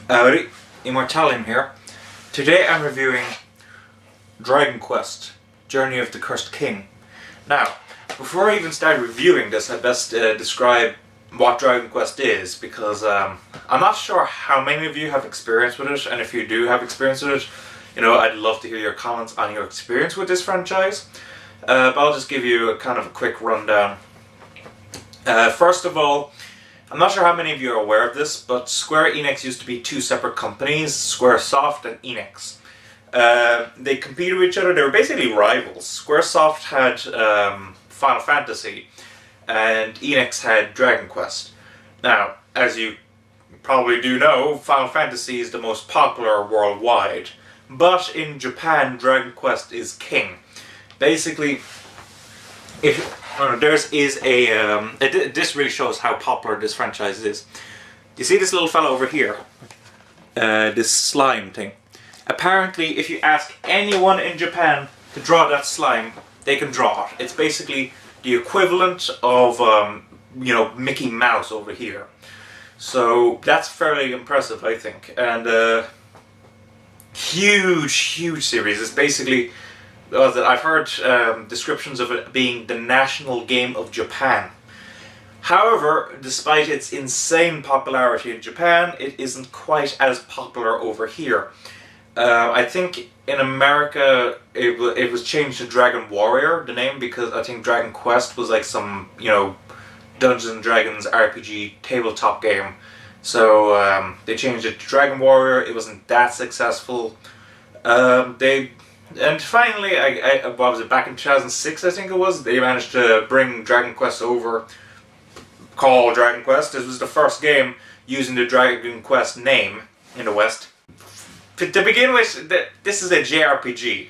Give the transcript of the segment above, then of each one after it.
Howdy, Immortalium here. Today I'm reviewing Dragon Quest, Journey of the Cursed King. Now, before I even start reviewing this, I best describe what Dragon Quest is, because I'm not sure how many of you have experience with it, and if you do have experience with it, I'd love to hear your comments on your experience with this franchise. But I'll just give you a kind of a quick rundown. First of all, I'm not sure how many of you are aware of this, but Square Enix used to be two separate companies, Squaresoft and Enix. They competed with each other. They were basically rivals. Squaresoft had Final Fantasy, and Enix had Dragon Quest. Now, as you probably do know, Final Fantasy is the most popular worldwide, but in Japan, Dragon Quest is king. Basically, this really shows how popular this franchise is. You see this little fellow over here? This slime thing. Apparently, if you ask anyone in Japan to draw that slime, they can draw it. It's basically the equivalent of, Mickey Mouse over here. So that's fairly impressive, I think. And huge series. It's basically, I've heard descriptions of it being the national game of Japan. However, despite its insane popularity in Japan, it isn't quite as popular over here. I think in America it was changed to Dragon Warrior, the name, because I think Dragon Quest was like some, Dungeons & Dragons RPG tabletop game. So they changed it to Dragon Warrior. It wasn't that successful. And finally, what was it, back in 2006 I think it was, they managed to bring Dragon Quest over, called Dragon Quest. This was the first game using the Dragon Quest name in the West. To begin with, this is a JRPG,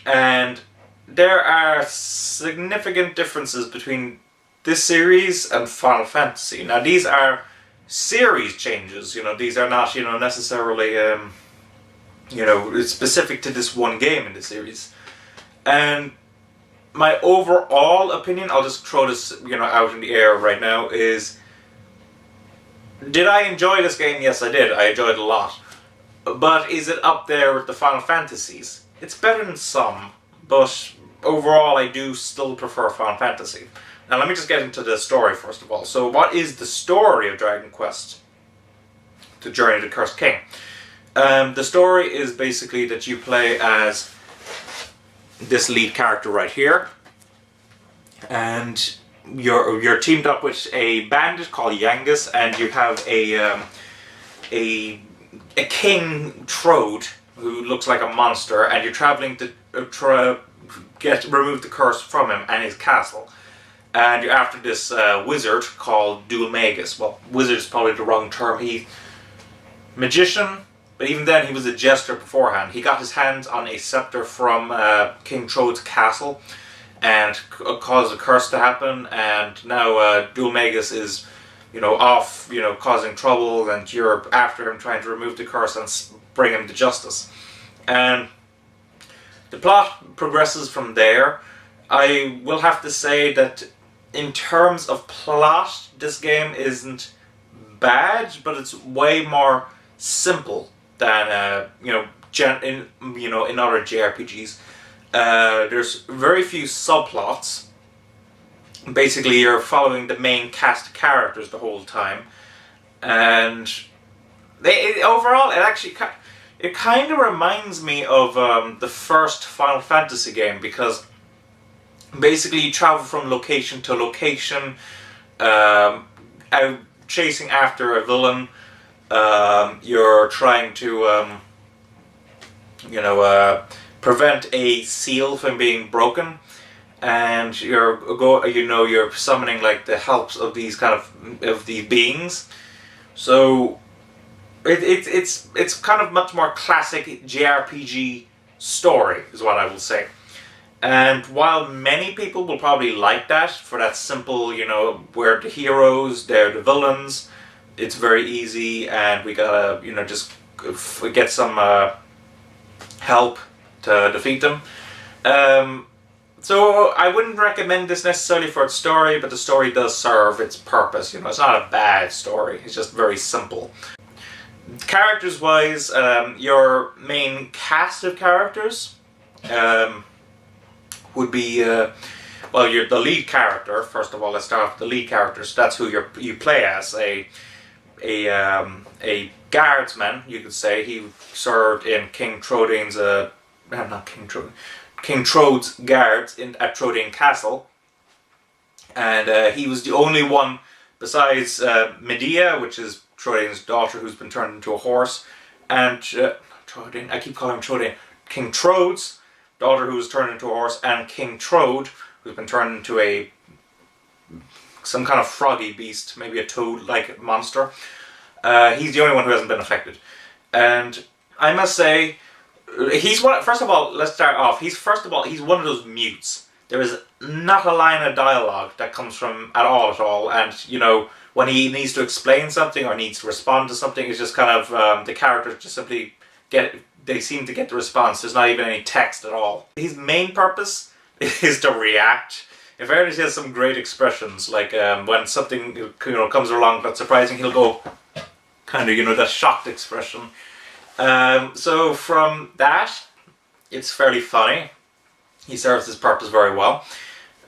and there are significant differences between this series and Final Fantasy. Now these are series changes, these are not, necessarily it's specific to this one game in the series. And my overall opinion, I'll just throw this, out in the air right now, is, did I enjoy this game? Yes, I did. I enjoyed it a lot. But is it up there with the Final Fantasies? It's better than some, but overall I do still prefer Final Fantasy. Now let me just get into the story first of all. So what is the story of Dragon Quest, The Journey of the Cursed King? The story is basically that you play as this lead character right here, and you're teamed up with a bandit called Yangus, and you have a king Trode who looks like a monster, and you're traveling to remove the curse from him and his castle. And you're after this wizard called Dual Magus. Well, wizard is probably the wrong term. Magician. But even then, he was a jester beforehand. He got his hands on a scepter from King Trode's castle and caused a curse to happen. And now Dual Magus is, off, causing trouble, and you're after him trying to remove the curse and bring him to justice. And the plot progresses from there. I will have to say that in terms of plot, this game isn't bad, but it's way more simple than in other JRPGs. There's very few subplots. Basically, you're following the main cast of characters the whole time, and overall, it kind of reminds me of the first Final Fantasy game, because basically you travel from location to location, out chasing after a villain. You're trying to, prevent a seal from being broken, and you're summoning like the helps of these of these beings. So it's kind of much more classic JRPG story, is what I will say. And while many people will probably like that, for that simple, we're the heroes, they're the villains, it's very easy, and we gotta, just get some help to defeat them. So I wouldn't recommend this necessarily for its story, but the story does serve its purpose. It's not a bad story, it's just very simple. Characters-wise, your main cast of characters would be, well, you're the lead character. First of all, let's start with the lead characters. That's who you play as, a guardsman, you could say. He served in King Trodane's, not King Trodane, King Trode's guards at Trodane Castle. And he was the only one besides Medea, which is Trodane's daughter, who's been turned into a horse, and Trodane, I keep calling him Trodane, King Trode's daughter, who was turned into a horse, and King Trode, who's been turned into some kind of froggy beast, maybe a toad-like monster. He's the only one who hasn't been affected. And I must say, he's one. First of all, let's start off. He's one of those mutes. There is not a line of dialogue that comes from at all. And you know, when he needs to explain something or needs to respond to something, it's just kind of the characters just simply they seem to get the response. There's not even any text at all. His main purpose is to react. In fairness, he has some great expressions, like when something comes along that's surprising, he'll go kind of that shocked expression. So from that, it's fairly funny. He serves his purpose very well.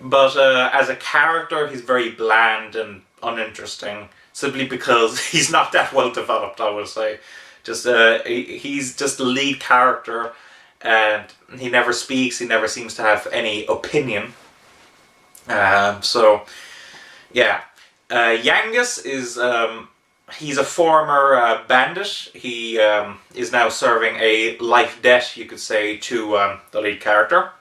But as a character, he's very bland and uninteresting, simply because he's not that well developed, I would say. He's just the lead character, and he never speaks, he never seems to have any opinion. So, yeah. Yangus is, he's a former bandit. He is now serving a life debt, you could say, to the lead character.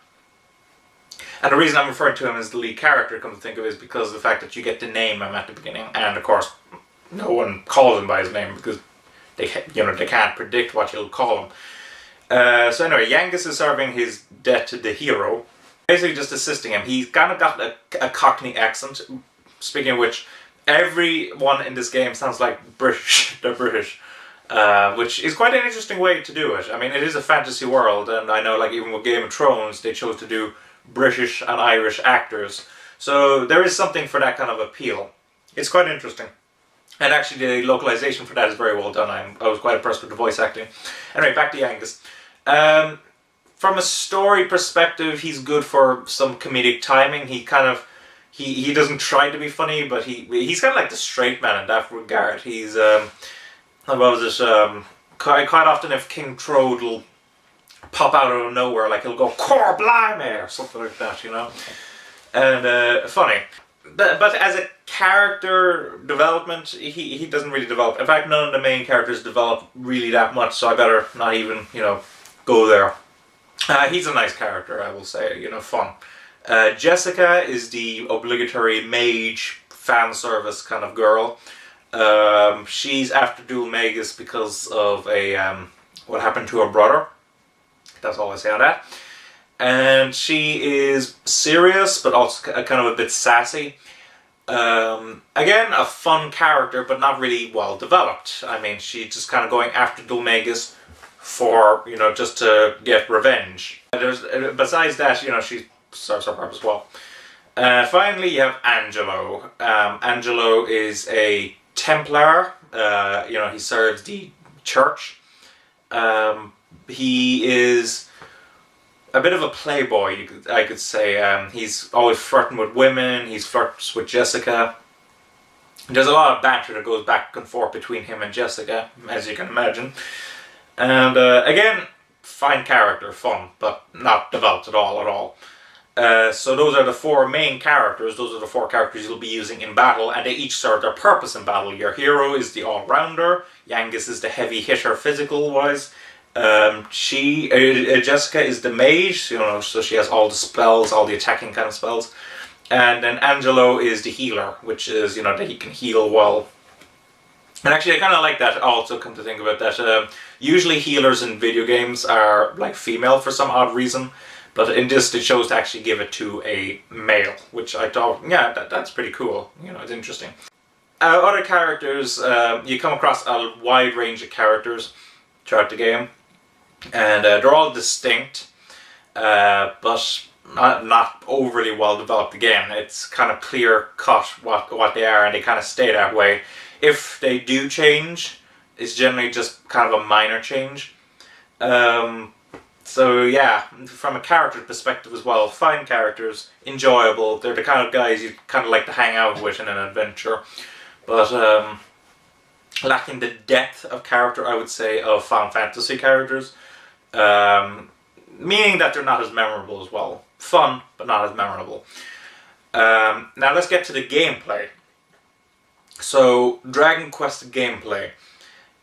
And the reason I'm referring to him as the lead character, come to think of it, is because of the fact that you get to name him at the beginning, and of course, no one calls him by his name because they can't predict what you'll call him. So anyway, Yangus is serving his debt to the hero, basically just assisting him. He's kind of got a Cockney accent. Speaking of which, everyone in this game sounds like British. They're British. Which is quite an interesting way to do it. I mean, it is a fantasy world, and I know, like, even with Game of Thrones, they chose to do British and Irish actors. So there is something for that kind of appeal. It's quite interesting. And actually the localization for that is very well done. I was quite impressed with the voice acting. Anyway, back to Yangus. From a story perspective, he's good for some comedic timing. He doesn't try to be funny, but he's kind of like the straight man in that regard. He's, quite often if King Trode will pop out of nowhere, like he'll go, "Core blimey," or something like that, And funny. But as a character development, he doesn't really develop. In fact, none of the main characters develop really that much, so I better not even, go there. He's a nice character, I will say, fun. Jessica is the obligatory mage fan service kind of girl. She's after Dual Magus because of what happened to her brother. That's all I say on that. And she is serious, but also kind of a bit sassy. Again, a fun character, but not really well developed. I mean, she's just kind of going after Dual Magus for, just to get revenge. Besides that, she serves her purpose well. Finally, you have Angelo. Angelo is a Templar. He serves the church. He is a bit of a playboy, I could say. He's always flirting with women. He's flirts with Jessica. There's a lot of banter that goes back and forth between him and Jessica, as you can imagine. And again, fine character, fun, but not developed at all. So those are the four main characters. Those are the four characters you'll be using in battle, and they each serve their purpose in battle. Your hero is the all-rounder. Yangus is the heavy hitter, physical-wise. Jessica is the mage, so she has all the spells, all the attacking kind of spells. And then Angelo is the healer, which is, that he can heal well. And actually, I kind of like that also, come to think of it, that usually healers in video games are, like, female for some odd reason. But in this, they chose to actually give it to a male, which I thought, yeah, that's pretty cool. It's interesting. Other characters, you come across a wide range of characters throughout the game. And they're all distinct, but not overly well developed again. It's kind of clear cut what they are, and they kind of stay that way. If they do change, It's generally just kind of a minor change. So yeah, from a character perspective as well, fine characters, enjoyable. They're the kind of guys you kind of like to hang out with in an adventure. But lacking the depth of character, I would say, of Final Fantasy characters. Meaning that they're not as memorable as well. Fun, but not as memorable. Now let's get to the gameplay. So, Dragon Quest gameplay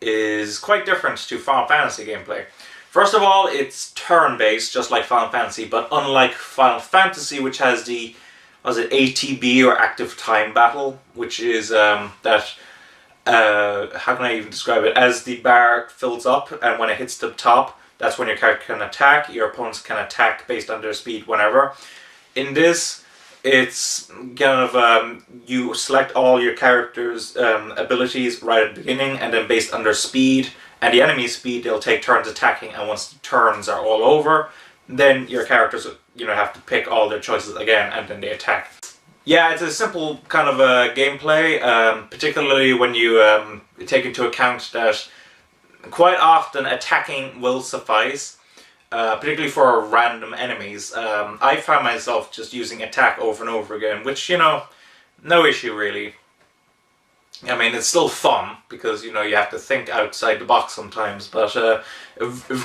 is quite different to Final Fantasy gameplay. First of all, it's turn-based, just like Final Fantasy, but unlike Final Fantasy, which has the, was it ATB, or Active Time Battle, which is how can I even describe it? As the bar fills up, and when it hits the top, that's when your character can attack. Your opponents can attack based on their speed whenever. In this, it's kind of, you select all your character's abilities right at the beginning, and then based on their speed and the enemy's speed, they'll take turns attacking, and once the turns are all over, then your characters, have to pick all their choices again, and then they attack. Yeah, it's a simple kind of gameplay, particularly when you take into account that quite often attacking will suffice, particularly for random enemies. I found myself just using attack over and over again, which, no issue really. I mean, it's still fun, because, you have to think outside the box sometimes, but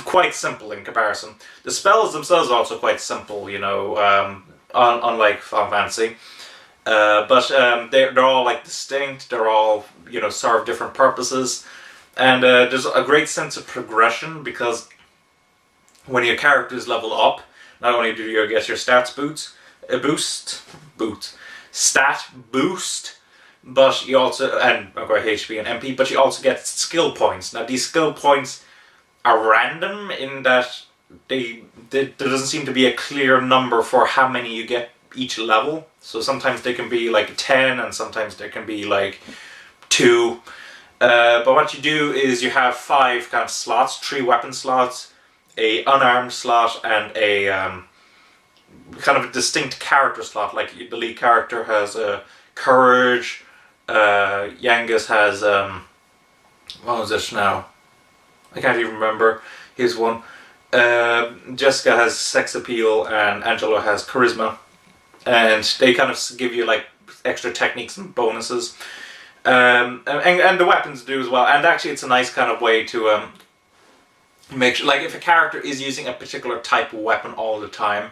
quite simple in comparison. The spells themselves are also quite simple, unlike Final Fantasy. But they're all, like, distinct, they're all, serve different purposes. And there's a great sense of progression, because when your characters level up, not only do you get your stat boost, but you also, and HP and MP, but you also get skill points. Now these skill points are random in that there doesn't seem to be a clear number for how many you get each level. So sometimes they can be like 10, and sometimes there can be like 2. But what you do is you have 5 kind of slots, 3 weapon slots, a unarmed slot, and a kind of a distinct character slot. Like the lead character has courage, Yangus has what was it now? I can't even remember. Here's one. Jessica has sex appeal, and Angelo has charisma, and they kind of give you like extra techniques and bonuses. And the weapons do as well. And actually, it's a nice kind of way to make sure, like, if a character is using a particular type of weapon all the time,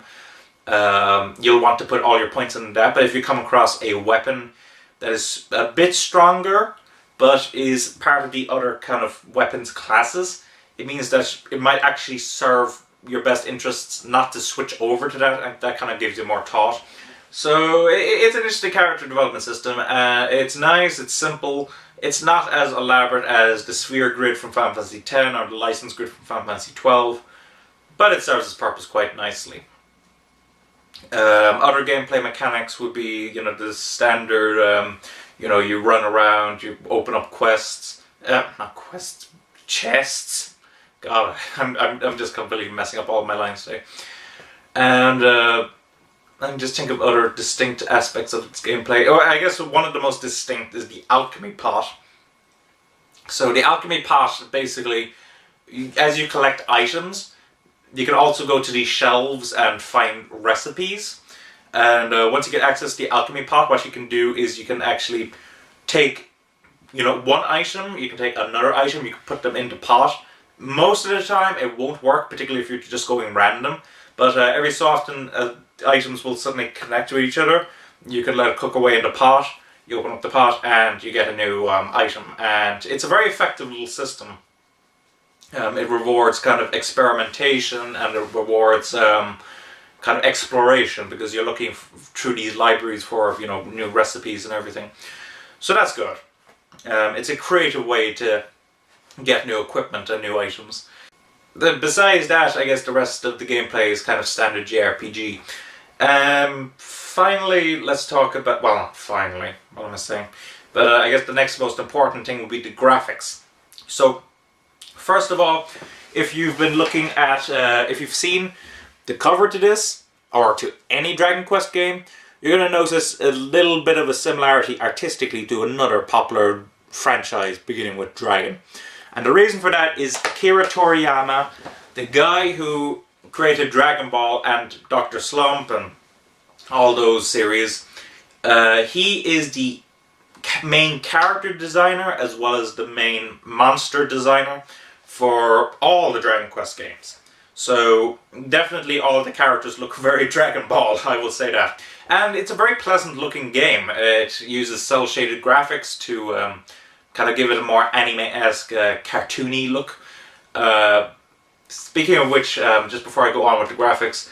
you'll want to put all your points in that. But if you come across a weapon that is a bit stronger, but is part of the other kind of weapons classes, it means that it might actually serve your best interests not to switch over to that, and that kind of gives you more thought. So it's an interesting character development system. It's nice, it's simple, it's not as elaborate as the sphere grid from Final Fantasy X or the license grid from Final Fantasy XII, but it serves its purpose quite nicely. Other gameplay mechanics would be, the standard, you run around, you open up quests, not quests, chests. God, I'm just completely messing up all my lines today. And I can just think of other distinct aspects of its gameplay. Oh, I guess one of the most distinct is the alchemy pot. So the alchemy pot, basically, as you collect items, you can also go to these shelves and find recipes. And once you get access to the alchemy pot, what you can do is you can actually take, one item, you can take another item, you can put them into pot. Most of the time it won't work, particularly if you're just going random. But every so often items will suddenly connect to each other. You can let it cook away in the pot, you open up the pot, and you get a new item. And it's a very effective little system. It rewards kind of experimentation, and it rewards kind of exploration, because you're looking through these libraries for new recipes and everything. So that's good. It's a creative way to get new equipment and new items. Besides that, I guess the rest of the gameplay is kind of standard JRPG. Finally, let's talk about, well, not finally, what am I saying? But I guess the next most important thing would be the graphics. So, first of all, if you've been looking at, if you've seen the cover to this, or to any Dragon Quest game, you're going to notice a little bit of a similarity artistically to another popular franchise beginning with Dragon. And the reason for that is Akira Toriyama, the guy who created Dragon Ball and Dr. Slump and all those series. He is the main character designer as well as the main monster designer for all the Dragon Quest games. So definitely all of the characters look very Dragon Ball, I will say that. And it's a very pleasant looking game. It uses cel shaded graphics to kind of give it a more anime-esque, cartoony look. Speaking of which, just before I go on with the graphics,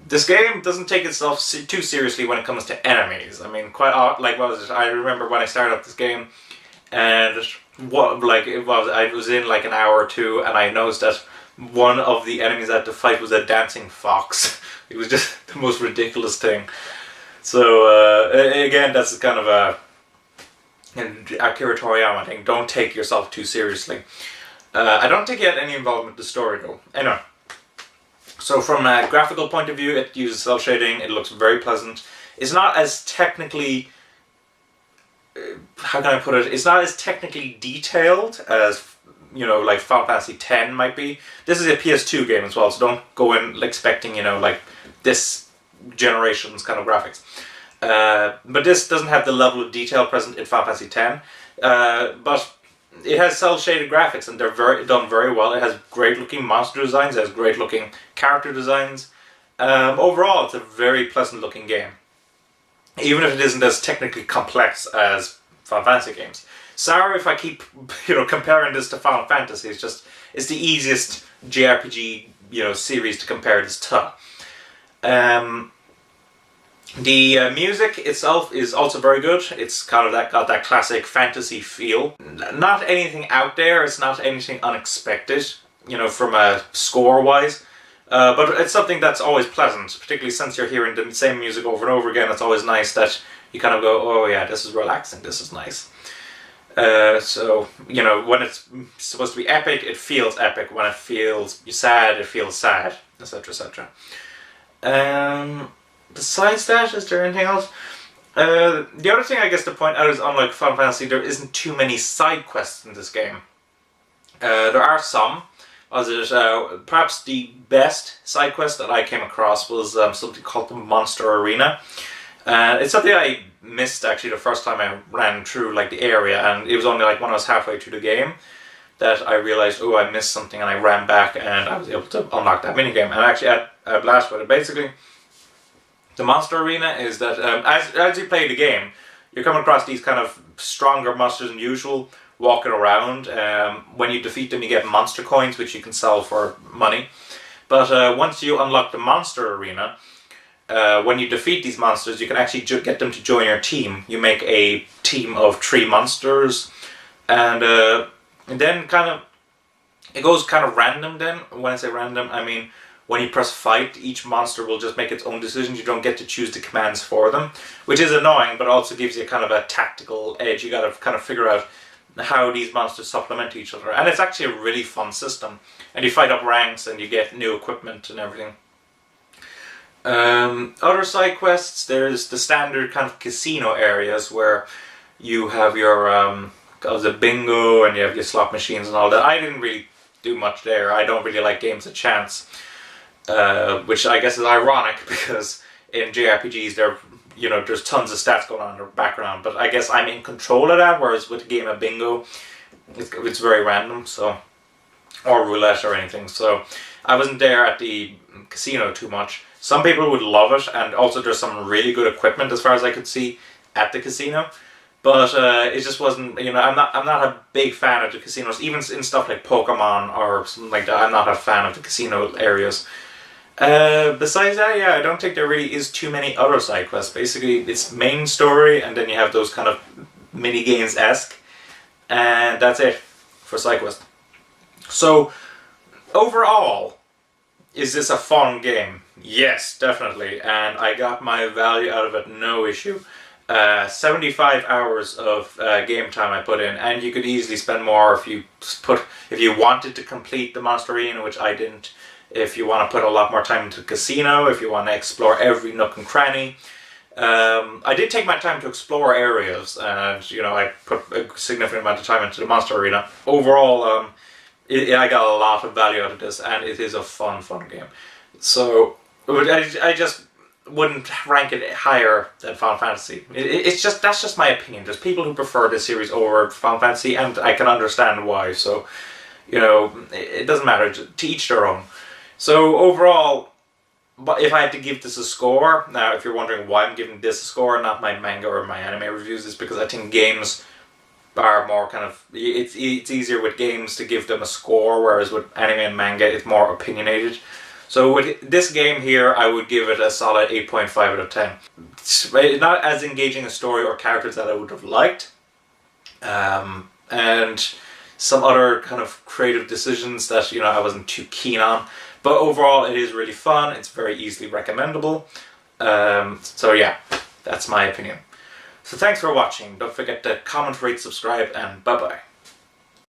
this game doesn't take itself too seriously when it comes to enemies. I mean, quite like what was it? I remember when I started up this game, and I was in like an hour or two, and I noticed that one of the enemies I had to fight was a dancing fox. It was just the most ridiculous thing. So again, that's kind of an Akira Toriyama thing. Don't take yourself too seriously. I don't think he had any involvement with the story though. Anyway. So from a graphical point of view, it uses cel shading, it looks very pleasant. It's not as technically, how can I put it, it's not as technically detailed as, you know, like Final Fantasy X might be. This is a PS2 game as well, so don't go in expecting, you know, like this generation's kind of graphics. But this doesn't have the level of detail present in Final Fantasy X, but it has cel-shaded graphics and they're done very well. It has great looking monster designs, it has great looking character designs. Overall, it's a very pleasant looking game. Even if it isn't as technically complex as Final Fantasy games. Sorry if I keep, you know, comparing this to Final Fantasy. It's the easiest JRPG, you know, series to compare this to. The music itself is also very good. It's kind of got that classic fantasy feel. Not anything out there, it's not anything unexpected, you know, from a score-wise. But it's something that's always pleasant, particularly since you're hearing the same music over and over again. It's always nice that you kind of go, oh yeah, this is relaxing, this is nice. So, you know, when it's supposed to be epic, it feels epic. When it feels sad, it feels sad, etc., etc. Besides that, is there anything else? The other thing I guess to point out is, unlike Final Fantasy, there isn't too many side quests in this game. There are some. Perhaps the best side quest that I came across was something called the Monster Arena. It's something I missed actually the first time I ran through like the area, and it was only like when I was halfway through the game that I realized, oh, I missed something, and I ran back and I was able to unlock that minigame. And actually I had a blast with it. Basically, the Monster Arena is that as you play the game, you're coming across these kind of stronger monsters than usual, walking around. When you defeat them, you get monster coins, which you can sell for money. But once you unlock the Monster Arena, when you defeat these monsters, you can actually get them to join your team. You make a team of 3 monsters, and then it goes kind of random then. When I say random, I mean when you press fight, each monster will just make its own decisions. You don't get to choose the commands for them, which is annoying, but also gives you kind of a tactical edge. You gotta kind of figure out how these monsters supplement each other. And it's actually a really fun system. And you fight up ranks and you get new equipment and everything. Other side quests, there's the standard kind of casino areas where you have your the bingo and you have your slot machines and all that. I didn't really do much there. I don't really like games of chance. Which I guess is ironic because in JRPGs there's tons of stats going on in the background, but I guess I'm in control of that, whereas with a game of bingo it's very random, so, or roulette or anything, so I wasn't there at the casino too much. Some people would love it, and also there's some really good equipment as far as I could see at the casino, but it just wasn't, I'm not a big fan of the casinos, even in stuff like Pokemon or something like that. I'm not a fan of the casino areas. Besides that, yeah, I don't think there really is too many other side quests. Basically, it's main story, and then you have those kind of mini-games-esque, and that's it for side quest. So, overall, is this a fun game? Yes, definitely, and I got my value out of it, no issue. 75 hours of game time I put in, and you could easily spend more if you wanted to complete the Monster Arena, which I didn't. If you want to put a lot more time into the casino, if you want to explore every nook and cranny, I did take my time to explore areas, and you know, I put a significant amount of time into the monster arena. Overall, I got a lot of value out of this, and it is a fun game. So I just wouldn't rank it higher than Final Fantasy. It's just, that's just my opinion. There's people who prefer this series over Final Fantasy, and I can understand why. So, you know, it doesn't matter. To each their own. So overall, but if I had to give this a score, now if you're wondering why I'm giving this a score, not my manga or my anime reviews, it's because I think games are more kind of, it's easier with games to give them a score, whereas with anime and manga it's more opinionated. So with this game here, I would give it a solid 8.5 out of 10. It's not as engaging a story or characters that I would have liked, and some other kind of creative decisions that, you know, I wasn't too keen on. But overall, it is really fun. It's very easily recommendable. So yeah, that's my opinion. So thanks for watching. Don't forget to comment, rate, subscribe, and bye-bye.